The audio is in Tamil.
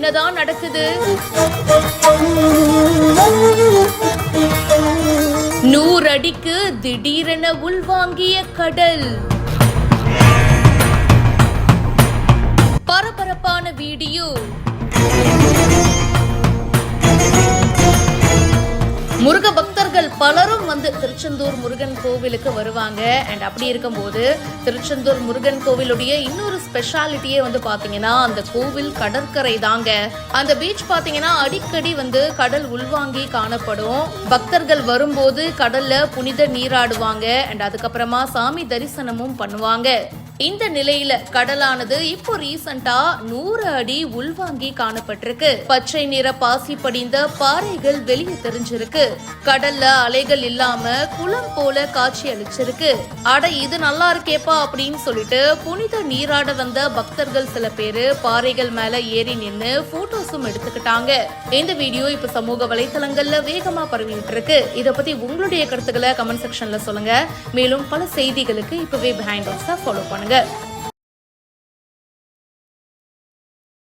என்னதான் நடக்குது? 100 அடிக்கு திடீரென உள்வாங்கிய கடல். பரபரப்பான வீடியோ. முருக பக்தர்கள் பலரும் வந்து திருச்செந்தூர் முருகன் கோவிலுக்கு வருவாங்க. அண்ட் அப்படி இருக்கும்போது திருச்செந்தூர் முருகன் கோவிலுடைய இன்னொரு ஸ்பெஷாலிட்டியே வந்து பாத்தீங்கன்னா அந்த கோவில் கடற்கரை தாங்க. அந்த பீச் பாத்தீங்கன்னா அடிக்கடி வந்து கடல் உள்வாங்கி காணப்படும். பக்தர்கள் வரும்போது கடல்ல புனித நீராடுவாங்க. அண்ட் அதுக்கப்புறமா சாமி தரிசனமும் பண்ணுவாங்க. இந்த நிலையில கடலானது இப்போ ரீசெண்டா 100 அடி உள்வாங்கி காணப்பட்டிருக்கு. பச்சை நிற பாசி படிந்த பாறைகள் வெளியே தெரிஞ்சிருக்கு. கடல்ல அலைகள் இல்லாம குளம் போல காட்சி அளிச்சிருக்கு. அட இது நல்லா இருக்கேப்பா அப்படின்னு சொல்லிட்டு புனித நீராட வந்த பக்தர்கள் சில பேரு பாறைகள் மேல ஏறி நின்னு போட்டோஸும் எடுத்துக்கிட்டாங்க. இந்த வீடியோ இப்ப சமூக வலைதளங்கள்ல வேகமா பரவிட்டு இருக்கு. இத பத்தி உங்களுடைய கருத்துக்களை கமெண்ட் செக்ஷன்ல சொல்லுங்க. மேலும் பல செய்திகளுக்கு இப்பவே பிஹைண்ட் பாக்ஸை ஃபாலோ பண்ணுங்க.